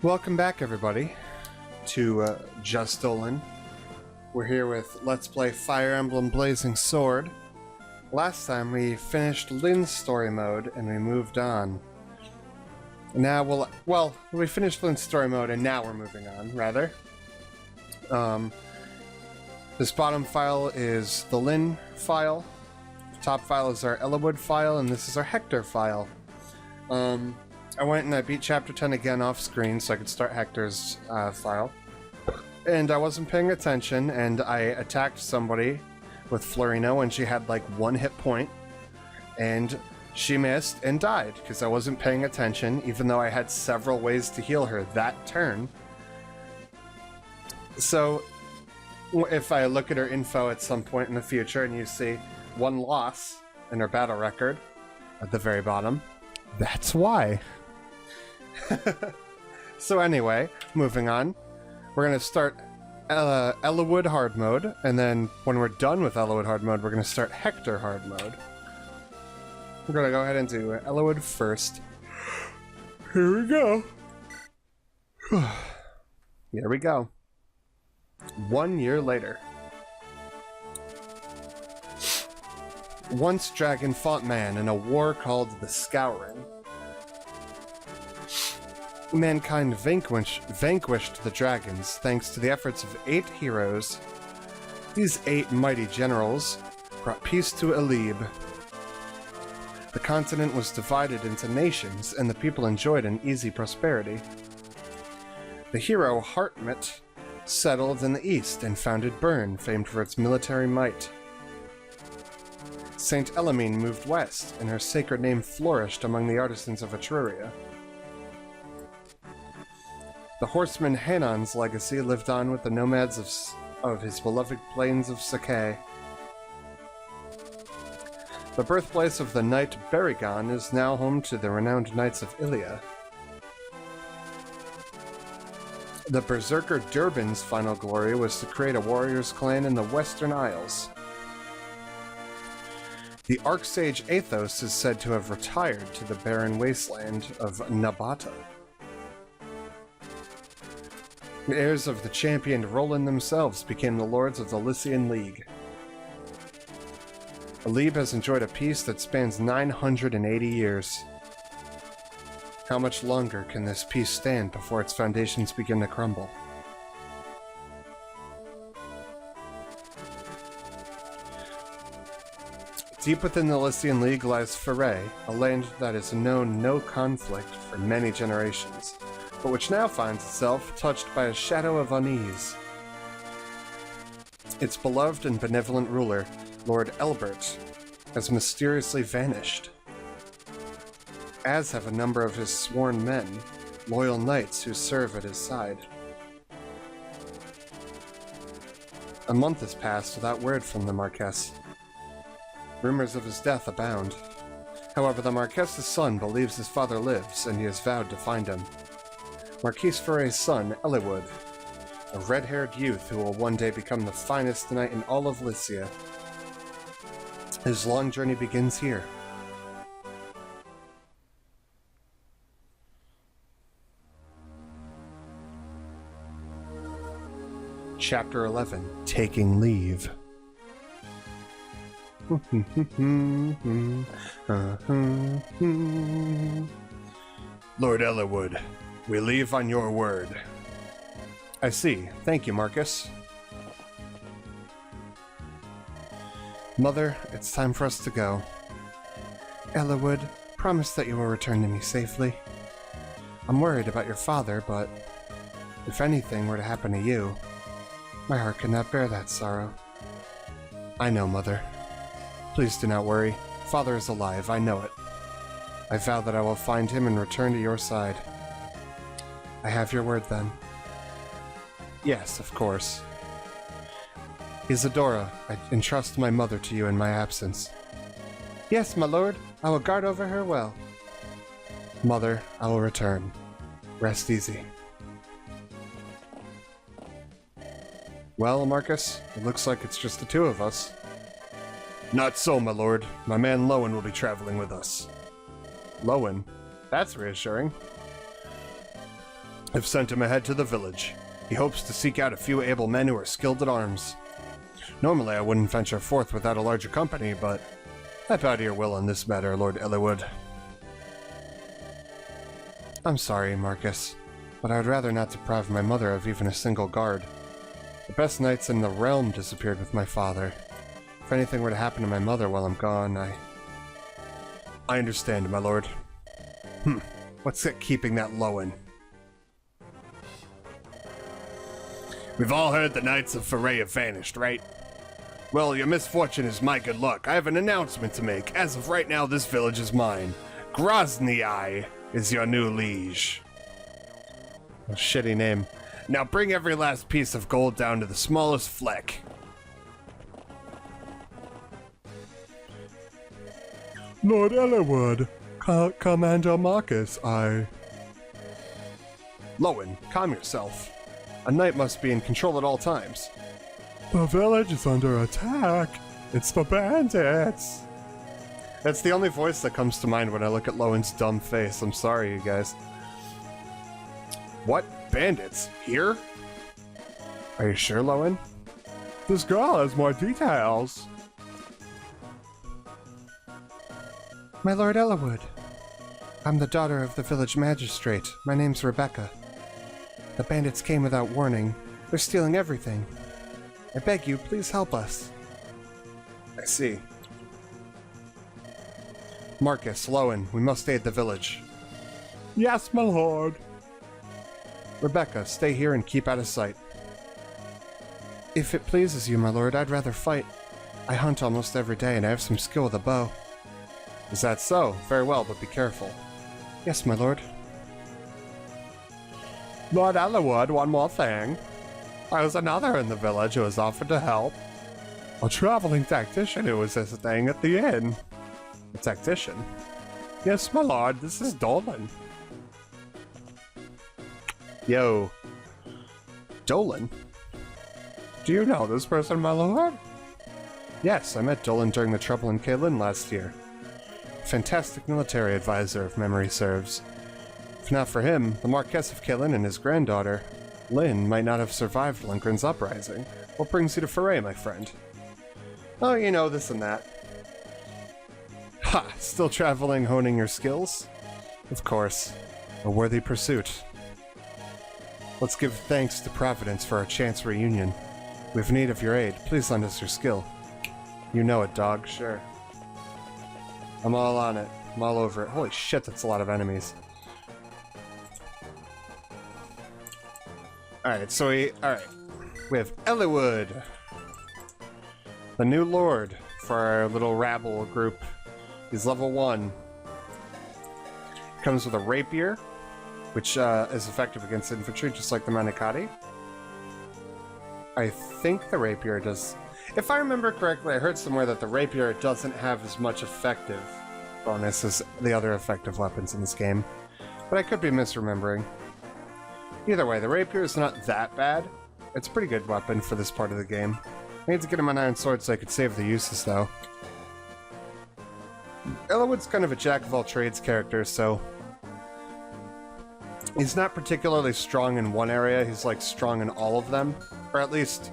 Welcome back, everybody, to Just Dolan. We're here with Let's Play Fire Emblem Blazing Sword. Last time we finished Lynn's story mode and we moved on. Now we finished Lynn's story mode and now we're moving on, rather. This bottom file is the Lynn file. Top file is our Ellawood file, and this is our Hector file. I went and I beat Chapter 10 again off screen so I could start Hector's file. And I wasn't paying attention, and I attacked somebody with Florino when she had like 1 hit point. And she missed and died because I wasn't paying attention, even though I had several ways to heal her that turn. So, if I look at her info at some point in the future and you see 1 loss in her battle record at the very bottom, that's why. So anyway, moving on. We're going to start Ellawood hard mode, and then when we're done with Ellawood hard mode, we're going to start Hector hard mode. We're going to go ahead and do Ellawood first. Here we go. Here we go. 1 year later. Once dragon fought man in a war called the Scouring. Mankind vanquished the dragons thanks to the efforts of 8 heroes. These 8 mighty generals brought peace to Eleb. The continent was divided into nations, and the people enjoyed an easy prosperity. The hero Hartmut settled in the east and founded Bern, famed for its military might. Saint Elamine moved west, and her sacred name flourished among the artisans of Etruria. The horseman Hanon's legacy lived on with the nomads of his beloved plains of Sakai. The birthplace of the knight Berigon is now home to the renowned knights of Ilia. The berserker Durban's final glory was to create a warrior's clan in the Western Isles. The Archsage Athos is said to have retired to the barren wasteland of Nabata. The heirs of the championed Roland themselves became the lords of the Lycian League. Eleb has enjoyed a peace that spans 980 years. How much longer can this peace stand before its foundations begin to crumble? Deep within the Lycian League lies Foray, a land that has known no conflict for many generations, but which now finds itself touched by a shadow of unease. Its beloved and benevolent ruler, Lord Elbert, has mysteriously vanished, as have a number of his sworn men, loyal knights who serve at his side. A month has passed without word from the Marquess. Rumors of his death abound. However, the Marquess's son believes his father lives, and he has vowed to find him. Marquis Foray's son, Ellawood, a red-haired youth who will one day become the finest knight in all of Lycia. His long journey begins here. Chapter 11, Taking Leave. Lord Ellawood, we leave on your word. I see. Thank you, Marcus. Mother, it's time for us to go. Ellawood, promise that you will return to me safely. I'm worried about your father, but if anything were to happen to you, my heart could not bear that sorrow. I know, Mother. Please do not worry. Father is alive, I know it. I vow that I will find him and return to your side. I have your word, then. Yes, of course. Isadora, I entrust my mother to you in my absence. Yes, my lord. I will guard over her well. Mother, I will return. Rest easy. Well, Marcus, it looks like it's just the 2 of us. Not so, my lord. My man Lowen will be traveling with us. Lowen? That's reassuring. I've sent him ahead to the village. He hopes to seek out a few able men who are skilled at arms. Normally I wouldn't venture forth without a larger company, but I bow to your will in this matter, Lord Eliwood. I'm sorry, Marcus, but I would rather not deprive my mother of even a single guard. The best knights in the realm disappeared with my father. If anything were to happen to my mother while I'm gone, I understand, my lord. What's it keeping that Lowen? We've all heard the Knights of FourPlay have vanished, right? Well, your misfortune is my good luck. I have an announcement to make. As of right now, this village is mine. Grozny is your new liege. A shitty name. Now bring every last piece of gold down to the smallest fleck. Lord Eliwood, Commander Marcus, Lowen, calm yourself. A knight must be in control at all times. The village is under attack. It's the bandits. That's the only voice that comes to mind when I look at Lowen's dumb face. I'm sorry, you guys. What? Bandits? Here? Are you sure, Lowen? This girl has more details. My Lord Eliwood. I'm the daughter of the village magistrate. My name's Rebecca. The bandits came without warning. They're stealing everything. I beg you, please help us. I see. Marcus, Lowen, we must aid the village. Yes, my lord. Rebecca, stay here and keep out of sight. If it pleases you, my lord, I'd rather fight. I hunt almost every day and I have some skill with a bow. Is that so? Very well, but be careful. Yes, my lord. Lord Eliwood, one more thing. There was another in the village who was offered to help. A traveling tactician who was staying at the inn. A tactician? Yes, my lord, this is Dolan. Yo. Dolan? Do you know this person, my lord? Yes, I met Dolan during the trouble in Kaelin last year. Fantastic military advisor, if memory serves. If not for him, the Marquess of Kaelin and his granddaughter, Lynn, might not have survived Lundgren's uprising. What brings you to FourPlay, my friend? Oh, you know, this and that. Ha! Still traveling, honing your skills? Of course. A worthy pursuit. Let's give thanks to Providence for our chance reunion. We have need of your aid. Please lend us your skill. You know it, dog. Sure. I'm all on it. I'm all over it. Holy shit, that's a lot of enemies. Alright, so we have Eliwood, the new lord for our little rabble group. He's level 1. Comes with a rapier, which is effective against infantry, just like the Manikati. I think the rapier does... If I remember correctly, I heard somewhere that the rapier doesn't have as much effective bonus as the other effective weapons in this game. But I could be misremembering. Either way, the rapier is not that bad. It's a pretty good weapon for this part of the game. I need to get him an iron sword so I could save the uses, though. Eliwood's kind of a jack-of-all-trades character, so... He's not particularly strong in one area, he's like strong in all of them. Or at least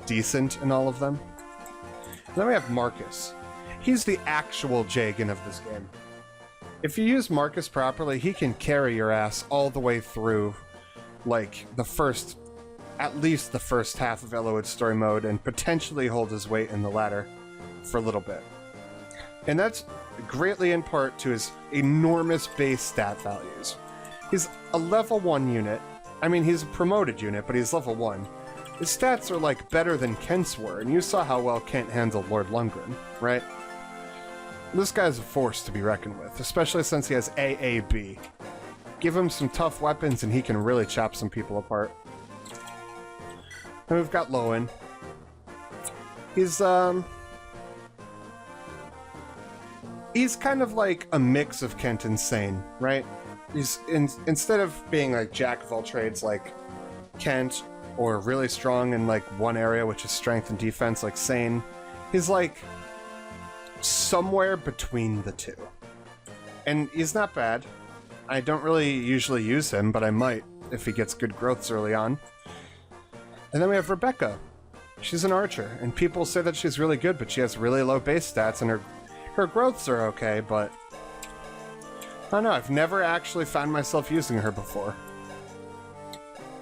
decent in all of them. And then we have Marcus. He's the actual Jagan of this game. If you use Marcus properly, he can carry your ass all the way through, like, at least the first half of Eliwood's story mode, and potentially hold his weight in the latter for a little bit. And that's greatly in part to his enormous base stat values. He's a level 1 unit. I mean, he's a promoted unit, but he's level 1. His stats are, like, better than Kent's were, and you saw how well Kent handled Lord Lundgren, right? This guy's a force to be reckoned with, especially since he has AAB. Give him some tough weapons and he can really chop some people apart. And we've got Lowen. He's kind of like a mix of Kent and Sane, right? He's instead of being like jack of all trades like Kent, or really strong in like one area, which is strength and defense like Sane, he's like somewhere between the two. And he's not bad. I don't really usually use him, but I might. if he gets good growths early on. And then we have Rebecca. She's an archer, and people say that she's really good, but she has really low base stats, and her growths are okay, but I don't know, I've never actually found myself using her before.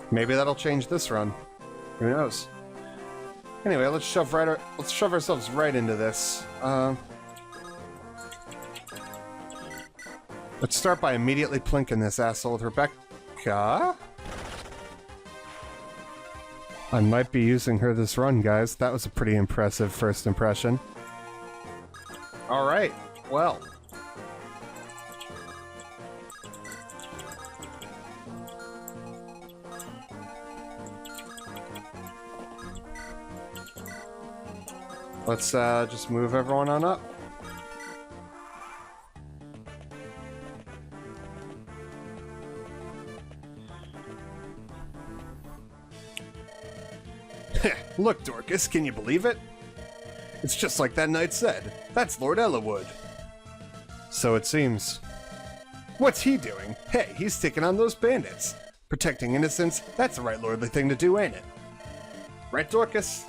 Maybe that'll change this run. Who knows? Anyway, let's shove ourselves right into this. Let's start by immediately plinking this asshole with Rebecca. I might be using her this run, guys. That was a pretty impressive first impression. Alright, well. Let's just move everyone on up. Look, Dorcas, can you believe it? It's just like that knight said. That's Lord Elwood. So it seems. What's he doing? Hey, he's taking on those bandits. Protecting innocents, that's the right lordly thing to do, ain't it? Right, Dorcas?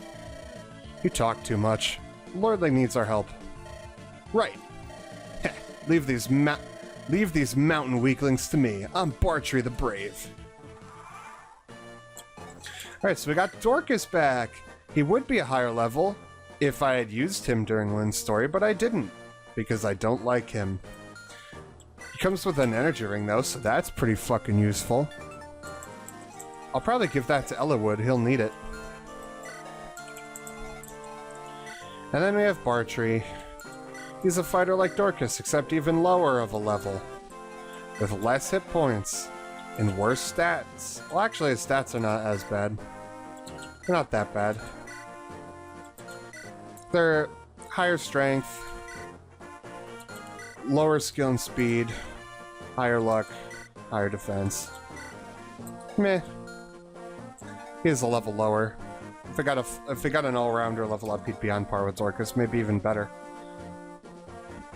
You talk too much. Lordly needs our help. Right. Heh, leave these mountain weaklings to me. I'm Bartrey the Brave. Alright, so we got Dorcas back. He would be a higher level if I had used him during Lynn's story, but I didn't, because I don't like him. He comes with an energy ring, though, so that's pretty fucking useful. I'll probably give that to Elwood. He'll need it. And then we have Bartrey. He's a fighter like Dorcas, except even lower of a level, with less hit points and worse stats. Well, actually, his stats are not as bad. They're not that bad. They're higher strength, lower skill and speed, higher luck, higher defense. Meh. He's a level lower. If I got an all-rounder level up, he'd be on par with Dorcas, maybe even better.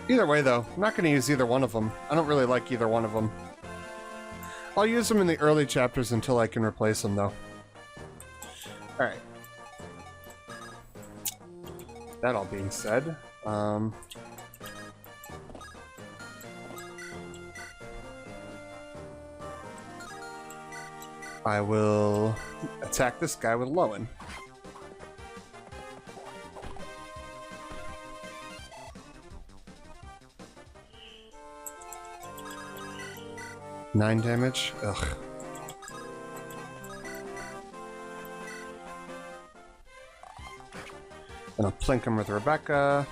Either way, though, I'm not going to use either one of them. I don't really like either one of them. I'll use them in the early chapters until I can replace them, though. Alright. That all being said, I will attack this guy with Lowen. Nine damage? Ugh. Gonna plink him with Rebecca.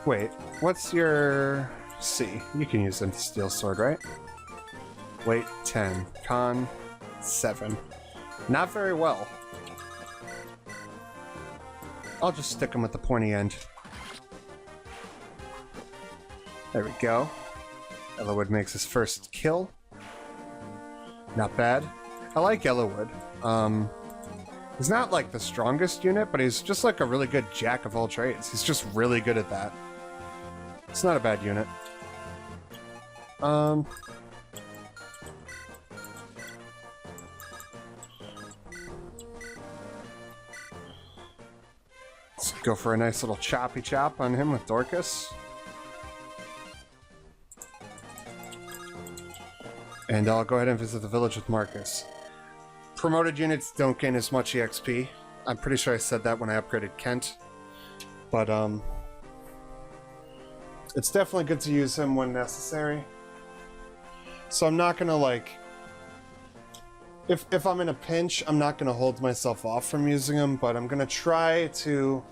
Wait, what's your C? You can use a steel sword, right? Weight 10. Con 7. Not very well. I'll just stick him with the pointy end. There we go. Elwood makes his first kill. Not bad. I like Elwood. He's not like the strongest unit, but he's just like a really good jack of all trades. He's just really good at that. It's not a bad unit. Let's go for a nice little choppy chop on him with Dorcas. And I'll go ahead and visit the village with Marcus. Promoted units don't gain as much EXP. I'm pretty sure I said that when I upgraded Kent. But, it's definitely good to use him when necessary. So I'm not gonna, like... If I'm in a pinch, I'm not gonna hold myself off from using him, but I'm gonna try to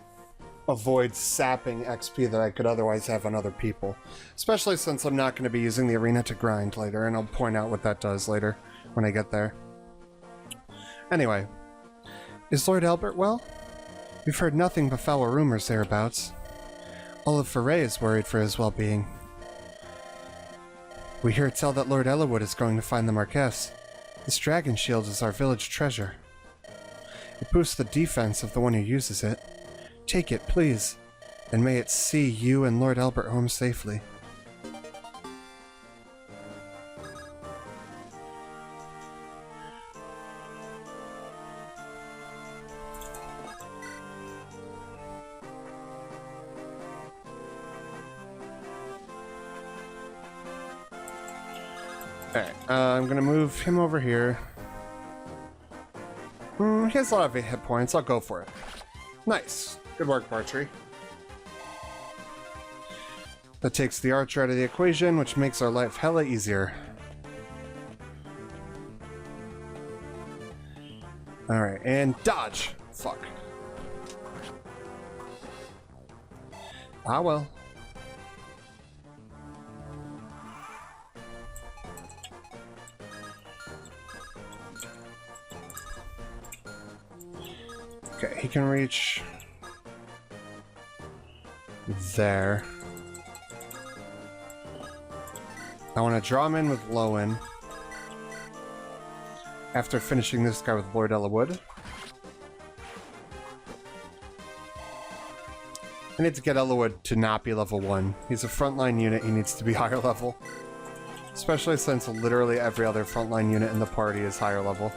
avoid sapping XP that I could otherwise have on other people. Especially since I'm not gonna be using the arena to grind later, and I'll point out what that does later when I get there. Anyway, is Lord Albert well? We've heard nothing but foul rumors thereabouts. All of Foray is worried for his well-being. We hear tell that Lord Elwood is going to find the Marquess. This dragon shield is our village treasure. It boosts the defense of the one who uses it. Take it, please, and may it see you and Lord Albert home safely. Alright, I'm gonna move him over here. He has a lot of hit points. I'll go for it. Nice. Good work, Bartrey. That takes the archer out of the equation, which makes our life hella easier. Alright, and dodge! Fuck. Ah well. Okay, he can reach there. I want to draw him in with Lowen after finishing this guy with Lord Ellawood. I need to get Ellawood to not be level 1. He's a frontline unit, he needs to be higher level. Especially since literally every other frontline unit in the party is higher level.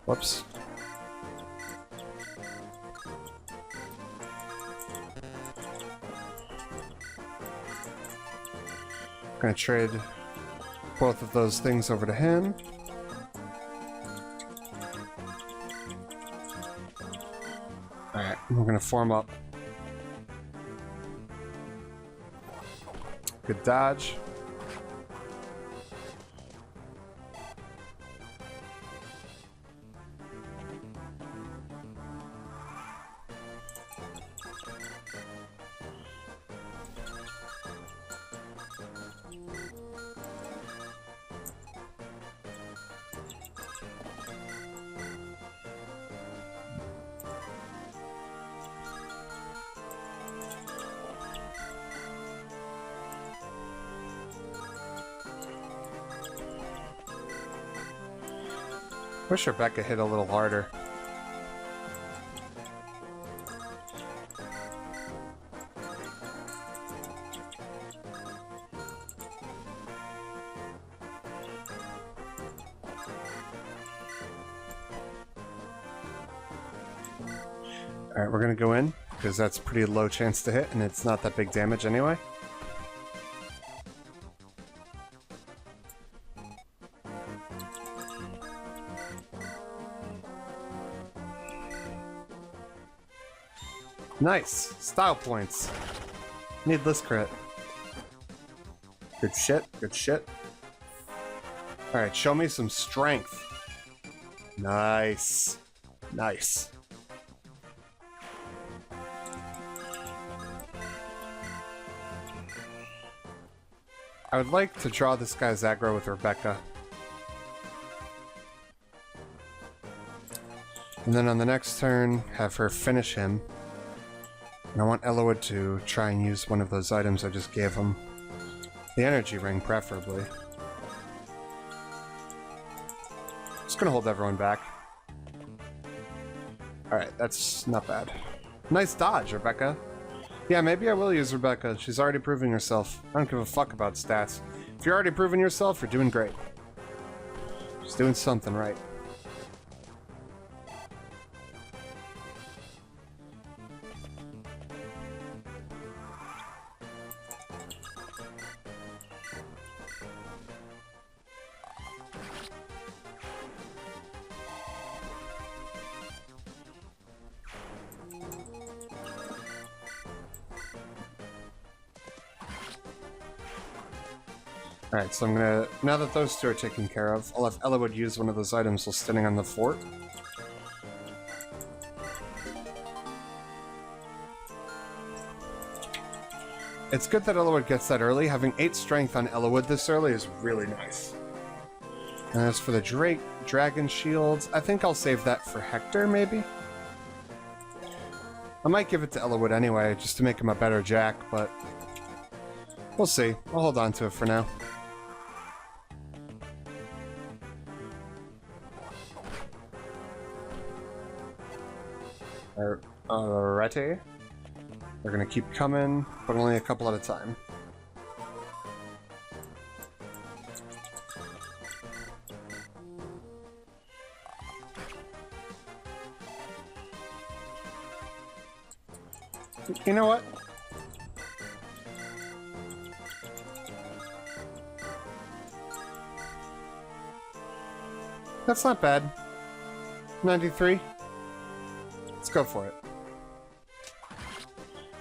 Whoops. I'm gonna trade both of those things over to him. Alright, we're gonna form up. Good dodge. Wish Rebecca hit a little harder. Alright, we're gonna go in, because that's pretty low chance to hit, and it's not that big damage anyway. Nice! Style points! Needless crit. Good shit, good shit. Alright, show me some strength. Nice. Nice. I would like to draw this guy's aggro with Rebecca. And then on the next turn, have her finish him. And I want Ellawood to try and use one of those items I just gave him. The energy ring, preferably. Just gonna hold everyone back. Alright, that's not bad. Nice dodge, Rebecca. Yeah, maybe I will use Rebecca. She's already proving herself. I don't give a fuck about stats. If you're already proving yourself, you're doing great. She's doing something right. Alright, so I'm gonna... Now that those two are taken care of, I'll have Ellawood use one of those items while standing on the fort. It's good that Ellawood gets that early. Having 8 strength on Ellawood this early is really nice. And as for the dragon shields, I think I'll save that for Hector, maybe? I might give it to Ellawood anyway, just to make him a better Jack, but... We'll see. I'll hold on to it for now. Alrighty. They're gonna keep coming, but only a couple at a time. You know what? That's not bad. 93. Let's go for it.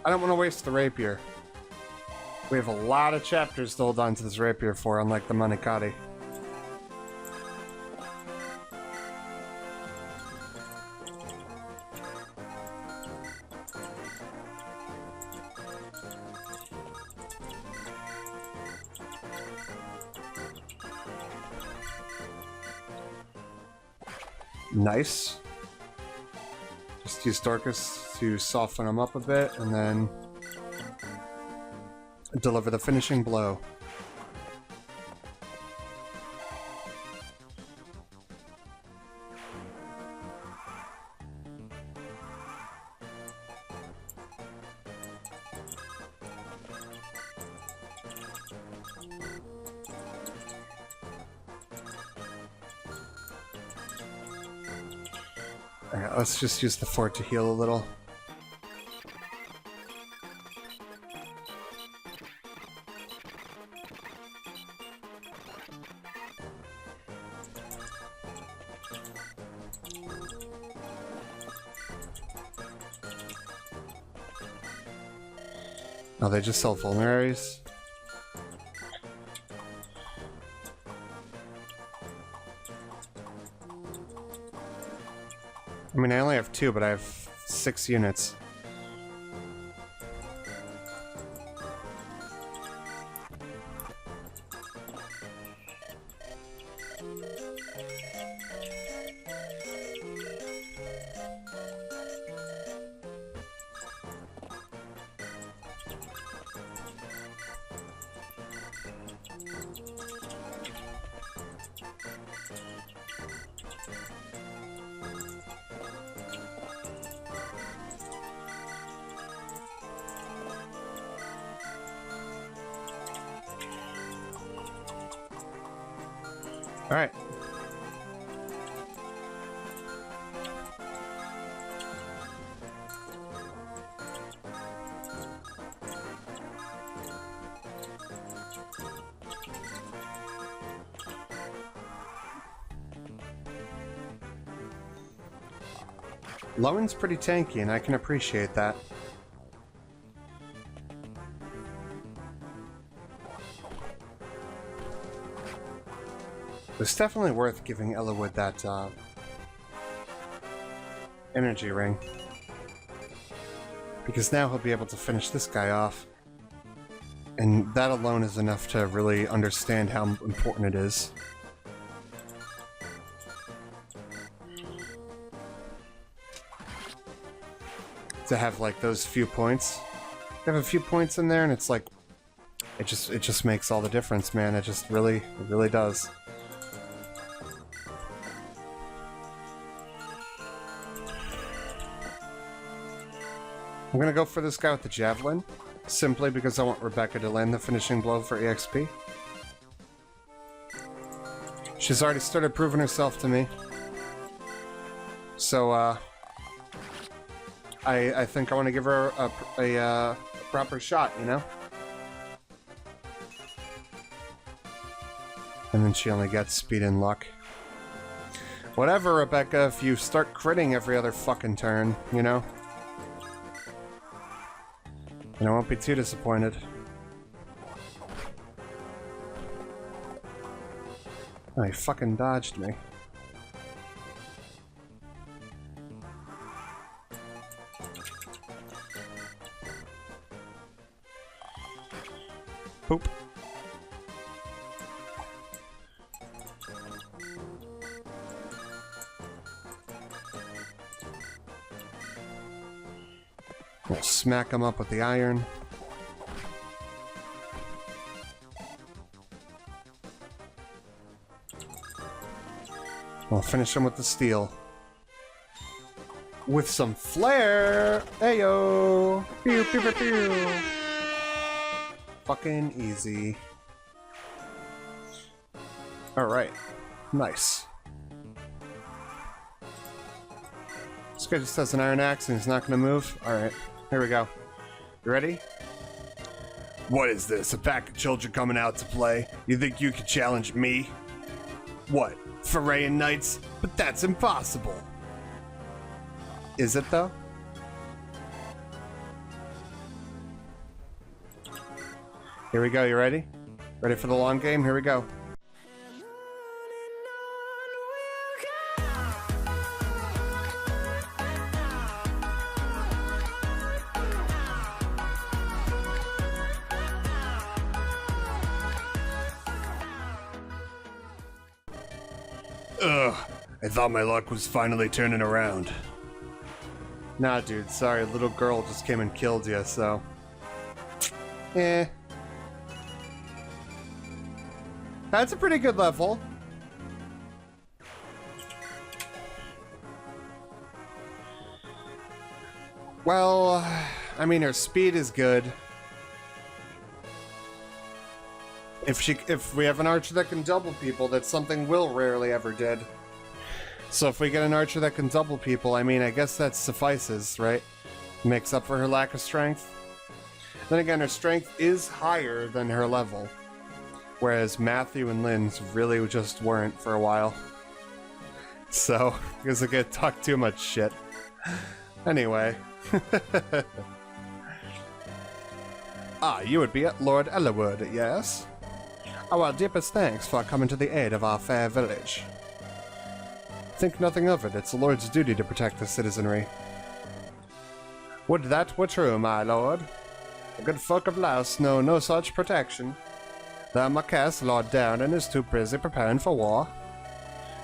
I don't want to waste the rapier. We have a lot of chapters to hold on to this rapier for, unlike the Manikati. Nice. Just use Dorcas to soften him up a bit, and then deliver the finishing blow. Alright, let's just use the fort to heal a little. Oh, they just sell vulneraries? I mean, I only have 2, but I have 6 units. All right. Lowen's pretty tanky, and I can appreciate that. It's definitely worth giving Ellawood that energy ring, because now he'll be able to finish this guy off, and that alone is enough to really understand how important it is. To have like those few points. You have a few points in there and it's like it just makes all the difference, man. It really does. I'm gonna go for this guy with the javelin, simply because I want Rebecca to land the finishing blow for EXP. She's already started proving herself to me. So, I think I want to give her a proper shot, you know? And then she only gets speed and luck. Whatever, Rebecca, if you start critting every other fucking turn, you know? And I won't be too disappointed. Oh, he fucking dodged me. Poop. We'll smack him up with the iron. We'll finish him with the steel. With some flair! Ayo! Pew pew pew pew! Fucking easy. Alright. Nice. This guy just has an iron axe and he's not gonna move? Alright. Here we go. You ready? What is this? A pack of children coming out to play? You think you could challenge me? What? Forayan Knights, but that's impossible. Is it, though? Here we go, you ready? Ready for the long game? Here we go. Ugh, I thought my luck was finally turning around. Nah, dude, sorry, little girl just came and killed you, so... Eh. That's a pretty good level. Well, I mean, her speed is good. If we have an archer that can double people, that's something Will rarely ever did. So if we get an archer that can double people, I mean, I guess that suffices, right? Makes up for her lack of strength. Then again, her strength is higher than her level. Whereas Matthew and Lynn's really just weren't for a while. So, because I get talked too much shit. Anyway. Ah, you would be at Lord Ellerwood, yes? Our deepest thanks for coming to the aid of our fair village. Think nothing of it, it's the Lord's duty to protect the citizenry. Would that were true, my lord. The good folk of Laos know no such protection. The Marquess, Lord Dolan, is too busy preparing for war.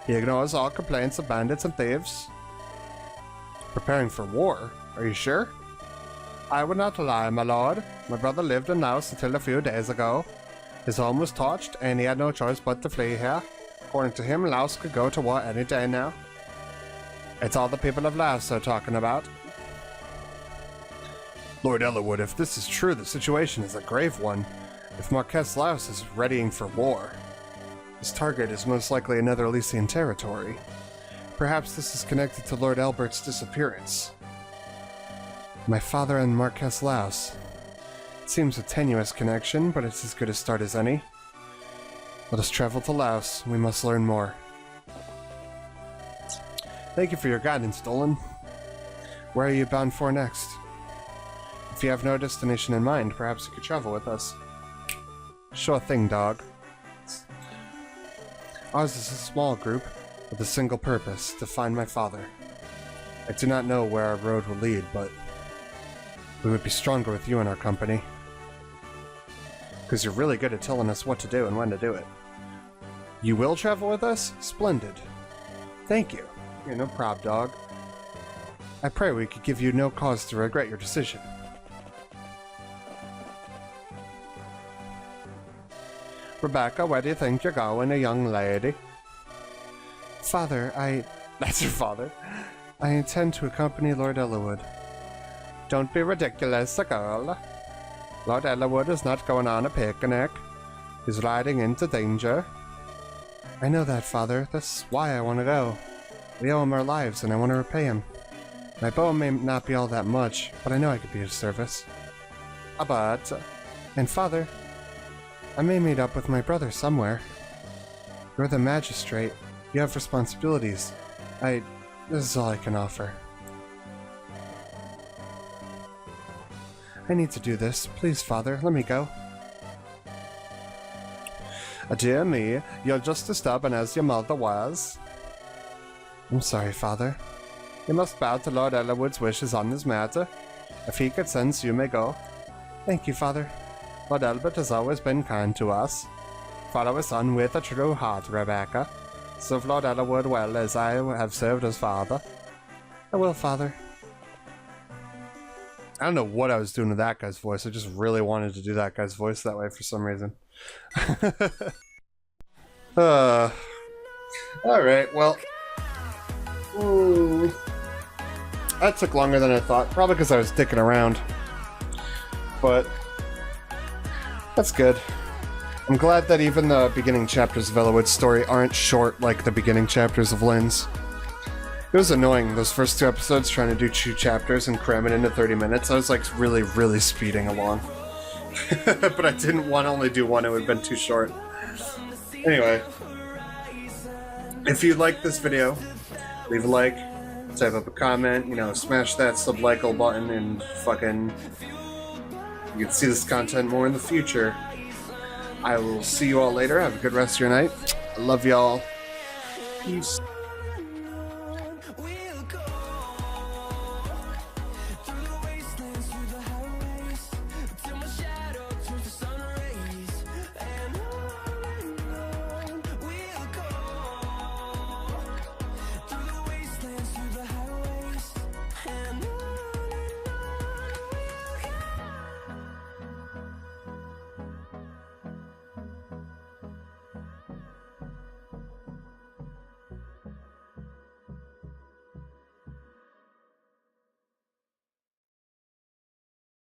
He ignores all complaints of bandits and thieves. Preparing for war? Are you sure? I would not lie, my lord. My brother lived in Laos until a few days ago. His home was torched, and he had no choice but to flee here. According to him, Laos could go to war any day now. It's all the people of Laos they're talking about. Lord Ellerwood, if this is true, the situation is a grave one. If Marquess Laos is readying for war, his target is most likely another Elysian territory. Perhaps this is connected to Lord Albert's disappearance. My father and Marquess Laos. It seems a tenuous connection, but it's as good a start as any. Let us travel to Laos. We must learn more. Thank you for your guidance, Dolan. Where are you bound for next? If you have no destination in mind, perhaps you could travel with us. Sure thing, dog. Ours is a small group with a single purpose, to find my father. I do not know where our road will lead, but we would be stronger with you in our company. Because you're really good at telling us what to do and when to do it. You will travel with us? Splendid. Thank you. You're no prob, dog. I pray we could give you no cause to regret your decision. Rebecca, where do you think you're going, a young lady? Father, That's your father. I intend to accompany Lord Ellerwood. Don't be ridiculous, girl. Lord Ellerwood is not going on a picnic. He's riding into danger. I know that, Father. That's why I want to go. We owe him our lives, and I want to repay him. My bow may not be all that much, but I know I could be of service. But... And Father, I may meet up with my brother somewhere. You're the magistrate. You have responsibilities. This is all I can offer. I need to do this. Please, Father, let me go. Dear me, you're just as stubborn as your mother was. I'm sorry, Father. You must bow to Lord Ellerwood's wishes on this matter. If he consents, you may go. Thank you, Father. Lord Albert has always been kind to us. Follow his son with a true heart, Rebecca. Serve Lord Ellerwood well as I have served his father. I will, Father. I don't know what I was doing with that guy's voice. I just really wanted to do that guy's voice that way for some reason. Alright, well. That took longer than I thought. Probably because I was dicking around. But that's good. I'm glad that even the beginning chapters of Ellerwood's story aren't short like the beginning chapters of Lynn's. It was annoying, those first 2 episodes, trying to do 2 chapters and cram it into 30 minutes. I was like really, really speeding along. But I didn't want to only do one, it would have been too short. Anyway. If you like this video, leave a like, type up a comment, you know, smash that sub-like-o button, and fucking... You can see this content more in the future. I will see you all later. Have a good rest of your night. I love y'all. Peace.